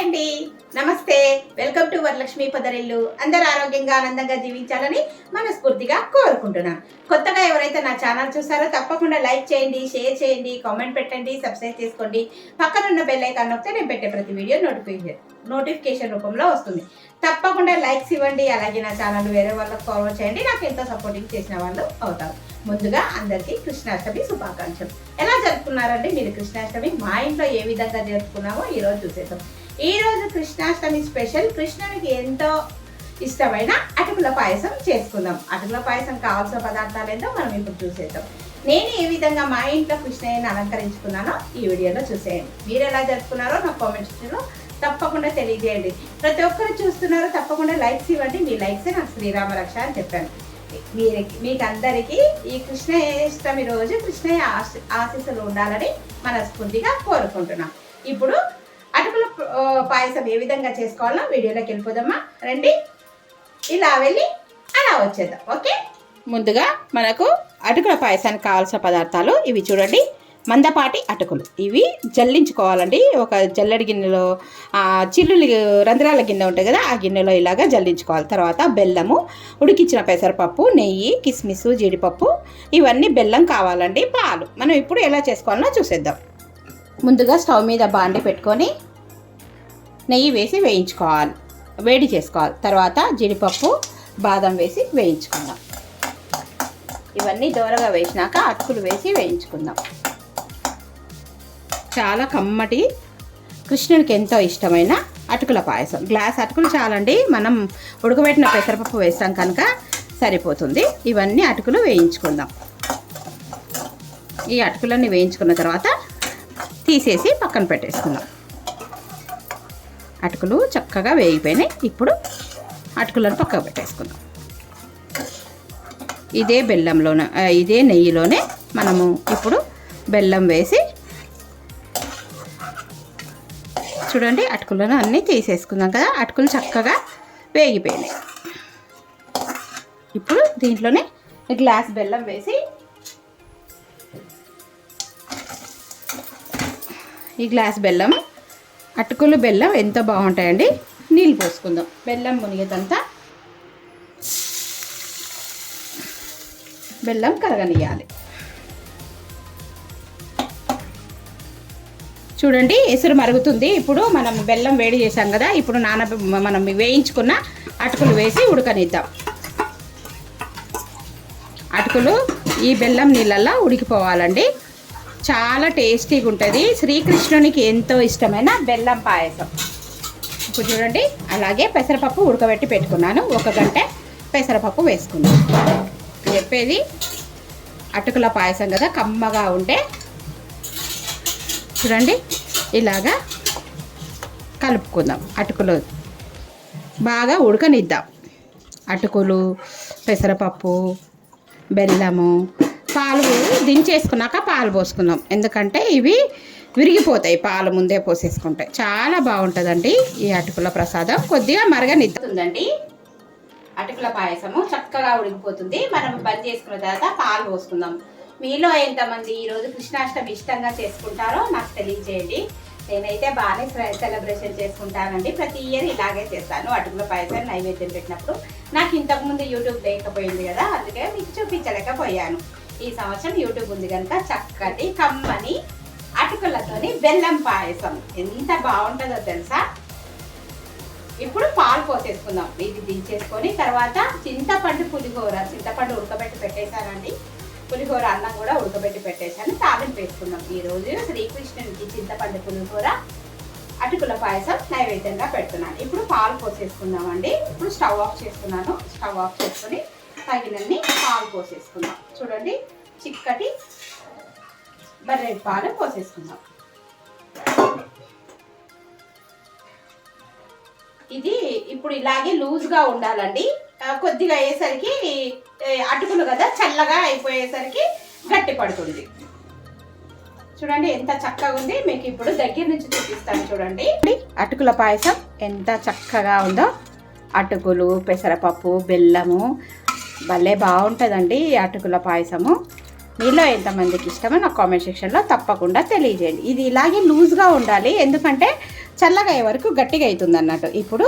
అండి, నమస్తే. Welcome to Varalakshmi Podarillu. అందరూ ఆరోగ్యంగా ఆనందంగా జీవించాలని మనస్ఫూర్తిగా కోరుకుంటున్నాను. కొత్తగా ఎవరైతే నా ఛానల్ చూసారో తప్పకుండా లైక్ చేయండి, షేర్ చేయండి, కామెంట్ పెట్టండి, సబ్స్క్రైబ్ చేసుకోండి. పక్కన ఉన్న బెల్ ఐకాన్ నొక్కితే నేను పెట్టే ప్రతి వీడియో నోటిఫికేషన్ రూపంలో వస్తుంది. తప్పకుండా లైక్స్ ఇవ్వండి. అలాగే నా ఛానల్ వేరే వాళ్ళకి ఫార్వర్డ్ చేయండి. నాకు ఎంతో సపోర్టింగ్ చేసిన వాళ్ళు అవుతారు. ముందుగా అందరికీ కృష్ణాష్టమి శుభాకాంక్షలు. ఎలా జరుపుకున్నారండి మీరు కృష్ణాష్టమి? మా ఇంట్లో ఏ విధంగా జరుపుకున్నామో ఈరోజు చూసేద్దాం. ఈరోజు కృష్ణాష్టమి స్పెషల్, కృష్ణునికి ఎంతో ఇష్టమైన అటుకుల పాయసం చేసుకుందాం. అటుకుల పాయసం కావాల్సిన పదార్థాలు ఏంటో మనం ఇప్పుడు చూసేద్దాం. నేను ఏ విధంగా మా ఇంట్లో కృష్ణయ్యని అలంకరించుకున్నానో ఈ వీడియోలో చూసేయండి. మీరు ఎలా జరుపుకున్నారో నా కామెంట్ సెక్షన్లో తప్పకుండా తెలియజేయండి. ప్రతి ఒక్కరు చూస్తున్నారో తప్పకుండా లైక్స్ ఇవ్వండి. మీ లైక్సే నాకు శ్రీరామ రక్ష అని చెప్పాను. మీకు అందరికీ ఈ కృష్ణయ్య ఇష్టమి రోజు కృష్ణయ్య ఆశీస్సులు ఉండాలని మనస్ఫూర్తిగా కోరుకుంటున్నాం. ఇప్పుడు అటుకుల పాయసం ఏ విధంగా చేసుకోవాలో వీడియోలోకి వెళ్ళిపోదామా రండి. ఇలా వెళ్ళి అలా వచ్చేద్దాం. ఓకే, ముందుగా మనకు అటుకుల పాయసానికి కావాల్సిన పదార్థాలు ఇవి చూడండి. మందపాటి అటుకులు, ఇవి జల్లించుకోవాలండి. ఒక జల్లెడి గిన్నెలో చిల్లులు రంధ్రాల గిన్నె ఉంటాయి కదా, ఆ గిన్నెలో ఇలాగా జల్లించుకోవాలి. తర్వాత బెల్లము, ఉడికించిన పెసరపప్పు, నెయ్యి, కిస్మిస్, జీడిపప్పు, ఇవన్నీ బెల్లం కావాలండి. పాలు మనం ఇప్పుడు ఎలా చేసుకోవాలో చూసేద్దాం. ముందుగా స్టవ్ మీద బాండి పెట్టుకొని నెయ్యి వేసి వేయించుకోవాలి, వేడి చేసుకోవాలి. తర్వాత జీడిపప్పు, బాదం వేసి వేయించుకుందాం. ఇవన్నీ దోరగా వేసినాక అటుకులు వేసి వేయించుకుందాం. చాలా కమ్మటి, కృష్ణునికి ఎంతో ఇష్టమైన అటుకుల పాయసం. గ్లాస్ అటుకులు చాలండి, మనం ఉడకబెట్టిన పెసరపప్పు వేస్తాం కనుక సరిపోతుంది. ఇవన్నీ అటుకులు వేయించుకుందాం. ఈ అటుకులన్నీ వేయించుకున్న తర్వాత తీసేసి పక్కన పెట్టేసుకుందాం. అటుకులు చక్కగా వేగిపోయినాయి. ఇప్పుడు అటుకులను పక్కకు పెట్టేసుకుందాం. ఇదే బెల్లంలోనే, ఇదే నెయ్యిలోనే మనము ఇప్పుడు బెల్లం వేసి చూడండి, అటుకులను అన్నీ తీసేసుకుందాం కదా. అటుకులు చక్కగా వేగిపోయినాయి. ఇప్పుడు దీంట్లోనే గ్లాస్ బెల్లం వేసి, ఈ గ్లాస్ బెల్లం, అటుకులు బెల్లం ఎంతో బాగుంటాయండి. నీళ్ళు పోసుకుందాం. బెల్లం మునిగేదంతా బెల్లం కరగనియాలి. చూడండి, ఎసురు మరుగుతుంది. ఇప్పుడు మనం బెల్లం వేడి చేసాం కదా, ఇప్పుడు మనం వేయించుకున్న అటుకులు వేసి ఉడకనిద్దాం. అటుకులు ఈ బెల్లం నీళ్ళల్లో ఉడికిపోవాలండి. చాలా టేస్టీగా ఉంటుంది. శ్రీకృష్ణునికి ఎంతో ఇష్టమైన బెల్లం పాయసం. ఇప్పుడు చూడండి, అలాగే పెసరపప్పు ఉడకబెట్టి పెట్టుకున్నాను. 1 గంట పెసరపప్పు వేసుకున్నాను. చెప్పేది అటుకుల పాయసం కదా, కమ్మగా ఉంటే చూడండి ఇలాగా కలుపుకుందాం. అటుకులు బాగా ఉడకనిద్దాం. అటుకులు, పెసరపప్పు, బెల్లము, పాలు దించేసుకున్నాక పాలు పోసుకుందాం. ఎందుకంటే ఇవి విరిగిపోతాయి పాలు ముందే పోసేసుకుంటే. చాలా బాగుంటుందండి ఈ అటుకుల ప్రసాదం. కొద్దిగా మరగనిద్దండి. అటుకుల పాయసము చక్కగా ఉడికిపోతుంది. మనం బంద్ చేసుకున్న తర్వాత పాలు పోసుకుందాం. మీలో ఎంతమంది ఈరోజు కృష్ణాష్టమి ఇష్టంగా చేసుకుంటారో నాకు తెలియజేయండి. నేనైతే బాగానే సెలబ్రేషన్ చేసుకుంటానండి. ప్రతి ఇయర్ ఇలాగే చేస్తాను. అటుకుల పాయసం నైవేద్యం పెట్టినప్పుడు నాకు ఇంతకుముందు యూట్యూబ్ లేకపోయింది కదా, అందుకే మీకు చూపించలేకపోయాను. ఈ సంవత్సరం యూట్యూబ్ ఉంది కనుక చక్కటి కమ్మని అటుకులతోని బెల్లం పాయసం ఎంత బాగుంటుందో తెలుసా. ఇప్పుడు పాలు పోసేసుకుందాం. ఇది దించేసుకొని తర్వాత చింతపండు పులిహోర, చింతపండు ఉడకబెట్టి పెట్టేశానండి. పులిహోర అన్నం కూడా ఉడకబెట్టి పెట్టేశాను. తాలింపు వేసుకుందాం. ఈరోజు శ్రీకృష్ణునికి చింతపండు పులిహోర, అటుకుల పాయసం నైవేద్యంగా పెడుతున్నాను. ఇప్పుడు పాలు పోసేసుకుందామండి. ఇప్పుడు స్టవ్ ఆఫ్ చేసుకున్నాను. స్టవ్ ఆఫ్ చేసుకొని తగినన్ని పాలు పోసేసుకుందాం. చూడండి, చిక్కటి బర్రెడి పాలు పోసేసుకుందాం. ఇది ఇప్పుడు ఇలాగే లూజ్గా ఉండాలండి. కొద్దిగా అయ్యేసరికి అటుకులు కదా, చల్లగా అయిపోయేసరికి గట్టి పడుతుంది. చూడండి ఎంత చక్కగా ఉంది. మీకు ఇప్పుడు దగ్గర నుంచి చూపిస్తాను. చూడండి, అటుకుల పాయసం ఎంత చక్కగా ఉందో. అటుకులు, పెసరపప్పు, బెల్లము భలే బాగుంటుందండి ఈ అటుకుల పాయసము. మీలో ఎంతమందికి ఇష్టమో నా కామెంట్ సెక్షన్లో తప్పకుండా తెలియజేయండి. ఇది ఇలాగే లూజ్గా ఉండాలి, ఎందుకంటే చల్లగా అయ్యే వరకు గట్టిగా అవుతుంది అన్నట్టు. ఇప్పుడు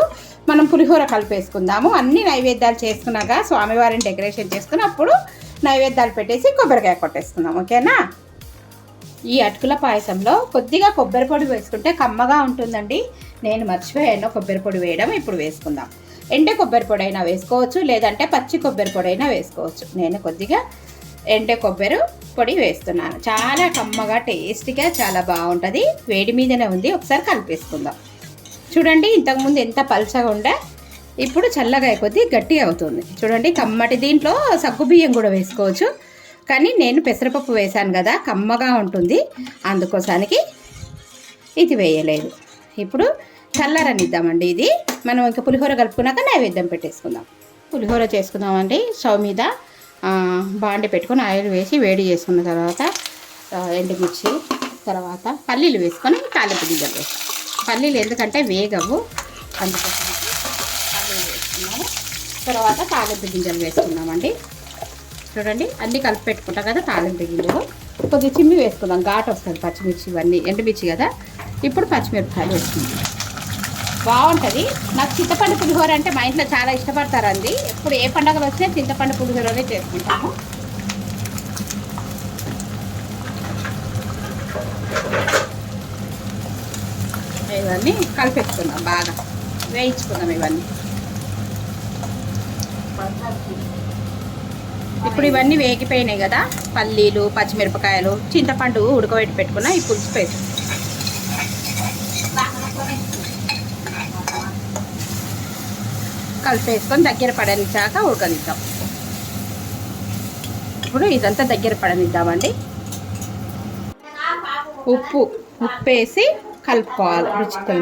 మనం పులిహోర కలిపేసుకుందాము. అన్ని నైవేద్యాలు చేసుకున్నాక స్వామివారిని డెకరేషన్ చేసుకుని అప్పుడు నైవేద్యాలు పెట్టేసి కొబ్బరికాయ కొట్టేసుకుందాం. ఓకేనా? ఈ అటుకుల పాయసంలో కొద్దిగా కొబ్బరి పొడి వేసుకుంటే కమ్మగా ఉంటుందండి. నేను మర్చిపోయాను కొబ్బరి పొడి వేయడం. ఇప్పుడు వేసుకుందాం. ఎండే కొబ్బరి పొడి అయినా వేసుకోవచ్చు, లేదంటే పచ్చి కొబ్బరి పొడి అయినా వేసుకోవచ్చు. నేను కొద్దిగా ఎండే కొబ్బరి పొడి వేస్తున్నాను. చాలా కమ్మగా టేస్టీగా చాలా బాగుంటుంది. వేడి మీదనే ఉంది. ఒకసారి కలిపేసుకుందాం. చూడండి, ఇంతకుముందు ఎంత పల్చగా ఉండే, ఇప్పుడు చల్లగా అయిపోతే గట్టిగా అవుతుంది. చూడండి, కమ్మటి. దీంట్లో సగ్గుబియ్యం కూడా వేసుకోవచ్చు, కానీ నేను పెసరపప్పు వేశాను కదా, కమ్మగా ఉంటుంది, అందుకోసానికి ఇది వేయలేదు. ఇప్పుడు చల్లరనిద్దామండి. ఇది మనం ఇంకా పులిహోర కలుపుకున్నాక నైవేద్యం పెట్టేసుకుందాం. పులిహోర చేసుకుందామండి. స్టవ్ మీద బాండి పెట్టుకొని ఆయిల్ వేసి వేడి చేసుకున్న తర్వాత ఎండుమిర్చి, తర్వాత పల్లీలు వేసుకొని తాలింపు గింజలు వేస్తాం. పల్లీలు ఎందుకంటే వేగవు, అందుకోసం పల్లీలు వేసుకున్నాము. తర్వాత తాలింపు గింజలు వేసుకుందామండి. చూడండి, అన్నీ కలిపి పెట్టుకుంటాం కదా తాలింపు గింజలు. కొద్దిగా చిమ్మి వేసుకుందాం, ఘాటు వస్తుంది. పచ్చిమిర్చి ఇవన్నీ ఎండుమిర్చి కదా. ఇప్పుడు పచ్చిమిరపకాయలు వేసుకుందాం. బాగుంటుంది. నాకు చింతపండు పులిహోర అంటే మా ఇంట్లో చాలా ఇష్టపడతారండి. ఎప్పుడు ఏ పండుగలు వచ్చినా చింతపండు పులిహోరనే చేసుకుంటాము. ఇవన్నీ కలిపేసుకుందాం, బాగా వేయించుకుందాం ఇవన్నీ. ఇప్పుడు ఇవన్నీ వేగిపోయినాయి కదా, పల్లీలు, పచ్చిమిరపకాయలు, చింతపండు ఉడకబెట్టి పెట్టుకున్న ఈ పులుసు పేస్ట్ కలిపేసుకొని దగ్గర పడనిచ్చాక ఉడకనిద్దాం. ఇప్పుడు ఇదంతా దగ్గర పడనిద్దామండి. ఉప్పు వేసి కలుపుకోవాలి రుచికి.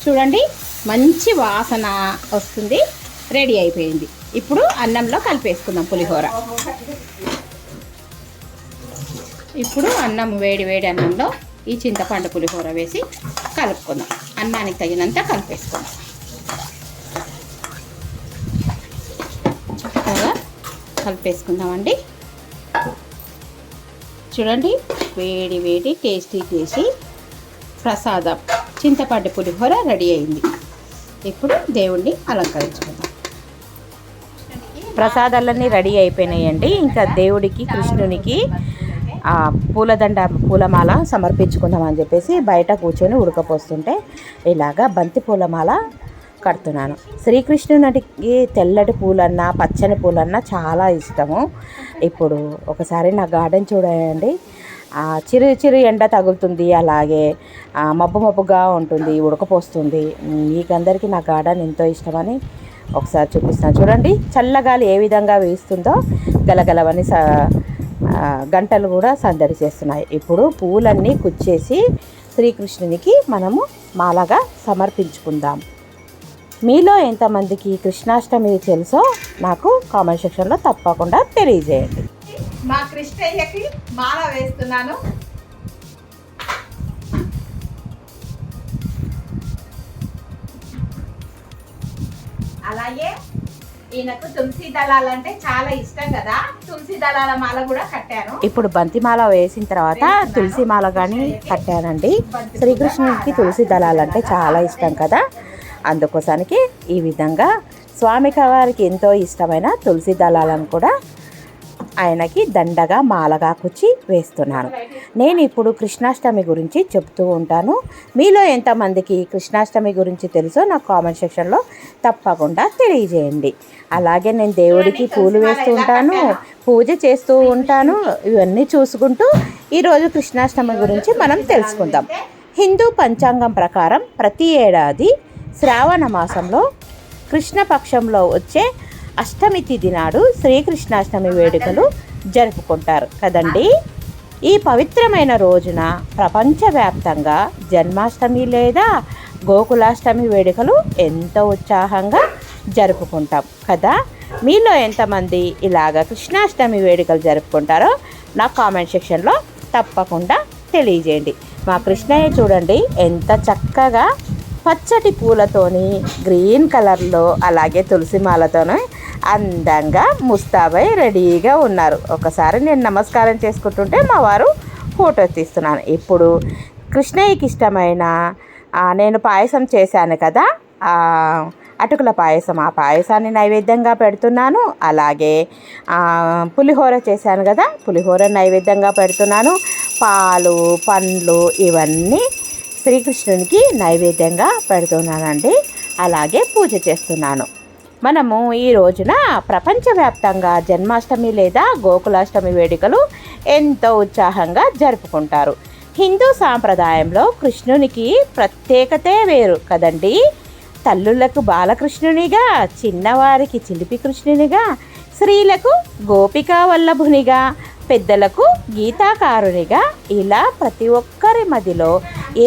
చూడండి, మంచి వాసన వస్తుంది. రెడీ అయిపోయింది. ఇప్పుడు అన్నంలో కలిపేసుకుందాం పులిహోర. ఇప్పుడు అన్నం వేడి అన్నంలో ఈ చింతపండు పులిహోర వేసి కలుపుకుందాం. అన్నానికి తగినంత కలిపేసుకుందాం. చక్కగా కలిపేసుకుందామండి. చూడండి, వేడి టేస్టీ ప్రసాదం చింతపండు పులిహోర రెడీ అయింది. ఇప్పుడు దేవుణ్ణి అలంకరించుకుందాం. ప్రసాదాలన్నీ రెడీ అయిపోయినాయండి. ఇంకా దేవుడికి, కృష్ణునికి పూలమాల సమర్పించుకుందామని చెప్పేసి బయట కూర్చొని ఉడకపోస్తుంటే ఇలాగా బంతి పూలమాల కడుతున్నాను. శ్రీకృష్ణునికి తెల్లటి పూలన్నా పచ్చని పూలన్నా చాలా ఇష్టము. ఇప్పుడు ఒకసారి నా గార్డెన్ చూడండి. చిరు ఎండ తగులుతుంది, అలాగే మబ్బుగా ఉంటుంది, ఉడకపోస్తుంది. మీకందరికీ నా గార్డెన్ ఎంతో ఇష్టమని ఒకసారి చూపిస్తాను. చూడండి, చల్లగాలి ఏ విధంగా వేస్తుందో గలగలవని గంటలు కూడా సందడి చేస్తున్నాయి. ఇప్పుడు పూలన్నీ కుచ్చేసి శ్రీకృష్ణునికి మనము మాలగా సమర్పించుకుందాం. మీలో ఎంతమందికి కృష్ణాష్టమి తెలుసో నాకు కామెంట్ సెక్షన్లో తప్పకుండా తెలియజేయండి. మా కృష్ణయ్యకి మాల వేస్తున్నాను. అలాగే ఈయనకు తులసి దళాలంటే చాలా ఇష్టం కదా, తులసి దళాల మాల కూడా కట్టాను. ఇప్పుడు బంతి మాల వేసిన తర్వాత తులసి మాల కానీ కట్టానండి. శ్రీకృష్ణుడికి తులసి దళాలంటే చాలా ఇష్టం కదా, అందుకోసానికి ఈ విధంగా స్వామికి వారికి ఎంతో ఇష్టమైన తులసి దళాలను కూడా ఆయనకి దండగా మాలగా కుచ్చి వేస్తున్నాను. నేను ఇప్పుడు కృష్ణాష్టమి గురించి చెప్తూ ఉంటాను. మీలో ఎంతమందికి కృష్ణాష్టమి గురించి తెలుసో నాకు కామెంట్ సెక్షన్లో తప్పకుండా తెలియజేయండి. అలాగే నేను దేవుడికి పూలు వేస్తూ ఉంటాను, పూజ చేస్తూ ఉంటాను. ఇవన్నీ చూసుకుంటూ ఈరోజు కృష్ణాష్టమి గురించి మనం తెలుసుకుందాం. హిందూ పంచాంగం ప్రకారం ప్రతి ఏడాది శ్రావణ మాసంలో కృష్ణపక్షంలో వచ్చే అష్టమి తిథి నాడు శ్రీకృష్ణాష్టమి వేడుకలు జరుపుకుంటారు కదండి. ఈ పవిత్రమైన రోజున ప్రపంచవ్యాప్తంగా జన్మాష్టమి లేదా గోకులాష్టమి వేడుకలు ఎంతో ఉత్సాహంగా జరుపుకుంటాం కదా. మీలో ఎంతమంది ఇలాగ కృష్ణాష్టమి వేడుకలు జరుపుకుంటారో నా కామెంట్ సెక్షన్లో తప్పకుండా తెలియజేయండి. మా కృష్ణయ్య చూడండి ఎంత చక్కగా పచ్చటి పూలతోని గ్రీన్ కలర్లో అలాగే తులసిమాలతోనే అందంగా ముస్తాబై రెడీగా ఉన్నారు. ఒకసారి నేను నమస్కారం చేసుకుంటుంటే మా వారు ఫోటో తీస్తున్నాను. ఇప్పుడు కృష్ణయ్యకి ఇష్టమైన నేను పాయసం చేశాను కదా, అటుకుల పాయసం, ఆ పాయసాన్ని నైవేద్యంగా పెడుతున్నాను. అలాగే పులిహోర చేశాను కదా, పులిహోర నైవేద్యంగా పెడుతున్నాను. పాలు, పండ్లు ఇవన్నీ శ్రీకృష్ణునికి నైవేద్యంగా పెడుతున్నానండి. అలాగే పూజ చేస్తున్నాను. మనము ఈ రోజున ప్రపంచవ్యాప్తంగా జన్మాష్టమి లేదా గోకులాష్టమి వేడుకలు ఎంతో ఉత్సాహంగా జరుపుకుంటారు. హిందూ సాంప్రదాయంలో కృష్ణునికి ప్రత్యేకతే వేరు కదండి. తల్లులకు బాలకృష్ణునిగా, చిన్నవారికి చిలిపి కృష్ణునిగా, స్త్రీలకు గోపికా వల్లభునిగా, పెద్దలకు గీతాకారునిగా, ఇలా ప్రతి ఒక్కరి మదిలో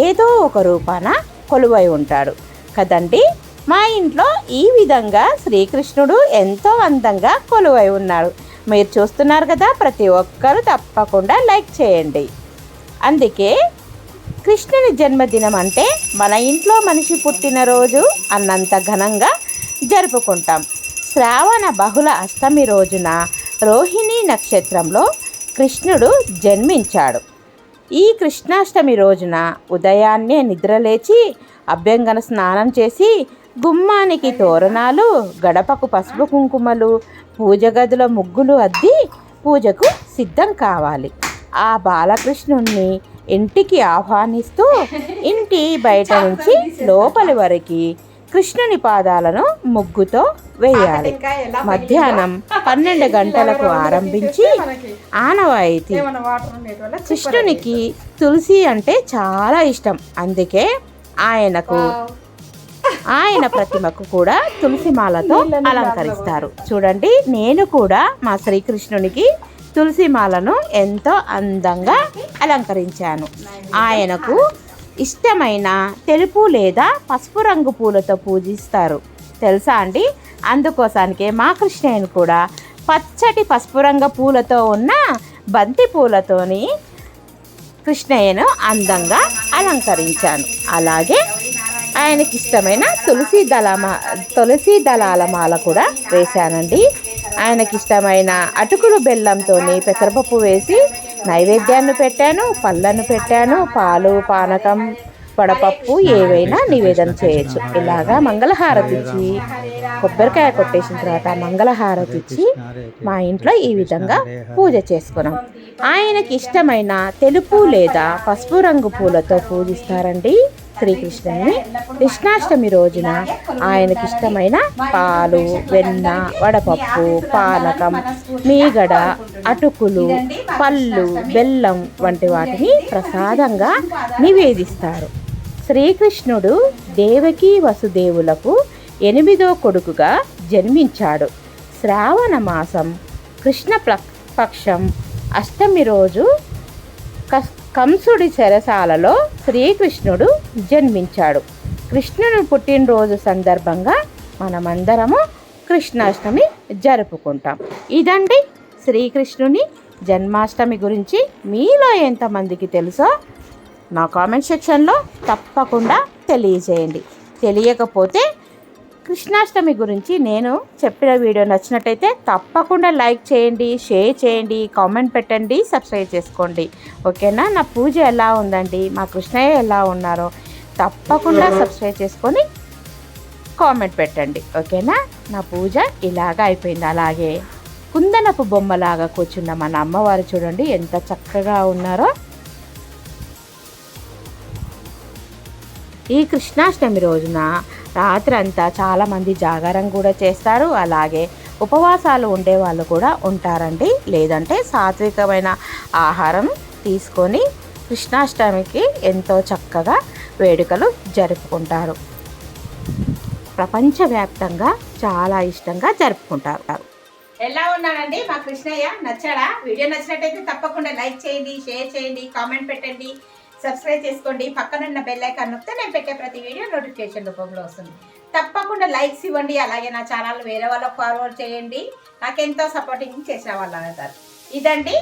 ఏదో ఒక రూపాన కొలువై ఉంటాడు కదండి. మా ఇంట్లో ఈ విధంగా శ్రీకృష్ణుడు ఎంతో అందంగా కొలువై ఉన్నాడు. మీరు చూస్తున్నారు కదా, ప్రతి ఒక్కరూ తప్పకుండా లైక్ చేయండి. అందుకే కృష్ణుని జన్మదినం అంటే మన ఇంట్లో మనిషి పుట్టినరోజు అన్నంత ఘనంగా జరుపుకుంటాం. శ్రావణ బహుళ అష్టమి రోజున రోహిణి నక్షత్రంలో కృష్ణుడు జన్మించాడు. ఈ కృష్ణాష్టమి రోజున ఉదయాన్నే నిద్రలేచి అభ్యంగన స్నానం చేసి గుమ్మానికి తోరణాలు, గడపకు పసుపు కుంకుమలు, పూజ గదిలో ముగ్గులు అద్ది పూజకు సిద్ధం కావాలి. ఆ బాలకృష్ణుణ్ణి ఇంటికి ఆహ్వానిస్తూ ఇంటి బయట నుంచి లోపలి వరకు కృష్ణుని పాదాలను ముగ్గుతో వేయాలి. మధ్యాహ్నం 12 గంటలకు ఆరంభించి ఆనవాయితీ. కృష్ణునికి తులసి అంటే చాలా ఇష్టం. అందుకే ఆయన ప్రతిమకు కూడా తులసి మాలతో అలంకరిస్తారు. చూడండి, నేను కూడా మా శ్రీకృష్ణునికి తులసి మాలను ఎంతో అందంగా అలంకరించాను. ఆయనకు ఇష్టమైన తెలుపు లేదా పసుపు రంగు పూలతో పూజిస్తారు తెలుసా అండి. అందుకోసానికే మా కృష్ణయ్యను కూడా పచ్చటి పసుపు రంగు పూలతో ఉన్న బంతి పూలతోని కృష్ణయ్యను అందంగా అలంకరించాను. అలాగే ఆయనకి ఇష్టమైన తులసి దళాల మాల కూడా వేశానండి. ఆయనకి ఇష్టమైన అటుకులు బెల్లంతో పెసరపప్పు వేసి నైవేద్యాన్ని పెట్టాను, పళ్ళను పెట్టాను. పాలు, పానకం, వడపప్పు ఏవైనా నివేదన చేయొచ్చు. ఇలాగా మంగళహారతి ఇచ్చి, కొబ్బరికాయ కొట్టేసిన తర్వాత మంగళహారతి ఇచ్చి మా ఇంట్లో ఈ విధంగా పూజ చేసుకున్నాం. ఆయనకి ఇష్టమైన తెలుపు లేదా పసుపు రంగు పూలతో పూజిస్తారండి శ్రీకృష్ణుని. కృష్ణాష్టమి రోజున ఆయనకి ఇష్టమైన పాలు, వెన్న, వడపప్పు, పానకం, మీగడ, అటుకులు, పళ్ళు, బెల్లం వంటి వాటిని ప్రసాదంగా నివేదిస్తారు. శ్రీకృష్ణుడు దేవకీ వసుదేవులకు 8వ కొడుకుగా జన్మించాడు. శ్రావణ మాసం కృష్ణ పక్షం అష్టమి రోజు కంసుడి చెరసాలలో శ్రీకృష్ణుడు జన్మించాడు. కృష్ణుని పుట్టినరోజు సందర్భంగా మనమందరము కృష్ణాష్టమి జరుపుకుంటాం. ఇదండి శ్రీకృష్ణుని జన్మాష్టమి గురించి మీలో ఎంతమందికి తెలుసో నా కామెంట్ సెక్షన్లో తప్పకుండా తెలియజేయండి. తెలియకపోతే కృష్ణాష్టమి గురించి నేను చెప్పిన వీడియో నచ్చినట్టయితే తప్పకుండా లైక్ చేయండి, షేర్ చేయండి, కామెంట్ పెట్టండి, సబ్స్క్రైబ్ చేసుకోండి. ఓకేనా? నా పూజ ఎలా ఉందండి, మా కృష్ణయ్య ఎలా ఉన్నారో తప్పకుండా సబ్స్క్రైబ్ చేసుకొని కామెంట్ పెట్టండి. ఓకేనా? నా పూజ ఇలాగా అయిపోయింది. అలాగే కుందనపు బొమ్మలాగా కూర్చున్న మన అమ్మవారు చూడండి ఎంత చక్కగా ఉన్నారో. ఈ కృష్ణాష్టమి రోజున రాత్రంతా చాలామంది జాగారం కూడా చేస్తారు. అలాగే ఉపవాసాలు ఉండే వాళ్ళు కూడా ఉంటారండి. లేదంటే సాత్వికమైన ఆహారం తీసుకొని కృష్ణాష్టమికి ఎంతో చక్కగా వేడుకలు జరుపుకుంటారు. ప్రపంచవ్యాప్తంగా చాలా ఇష్టంగా జరుపుకుంటారు. ఎలా ఉన్నానండి మా కృష్ణయ్య? నచ్చాడా? వీడియో నచ్చినట్టయితే తప్పకుండా లైక్ చేయండి, షేర్ చేయండి, కామెంట్ పెట్టండి, సబ్స్క్రైబ్ చేసుకోండి. పక్కనున్న బెల్ ఐకాన్ నొక్కితే నేను పెట్టే ప్రతి వీడియో నోటిఫికేషన్ రూపంలో వస్తుంది. తప్పకుండా లైక్స్ ఇవ్వండి. అలాగే నా ఛానల్ వేరే వాళ్ళకి ఫార్వర్డ్ చేయండి. నాకెంతో సపోర్టింగ్ చేసిన వాళ్ళు అవుతారు. ఇదండి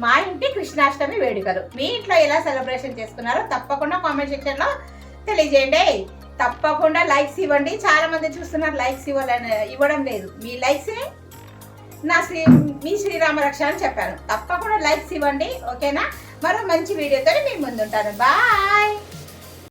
మా ఇంటి కృష్ణాష్టమి వేడుకలు. మీ ఇంట్లో ఎలా సెలబ్రేషన్ చేసుకున్నారో తప్పకుండా కామెంట్ సెక్షన్లో తెలియజేయండి. తప్పకుండా లైక్స్ ఇవ్వండి. చాలా మంది చూస్తున్నారు లైక్స్ ఇవ్వడం లేదు. మీ లైక్సే మీ శ్రీరామ రక్ష అని చెప్పాను. తప్పకుండా లైక్స్ ఇవ్వండి. ఓకేనా? మరో మంచి వీడియోతో మీ ముందుంటాను. బాయ్.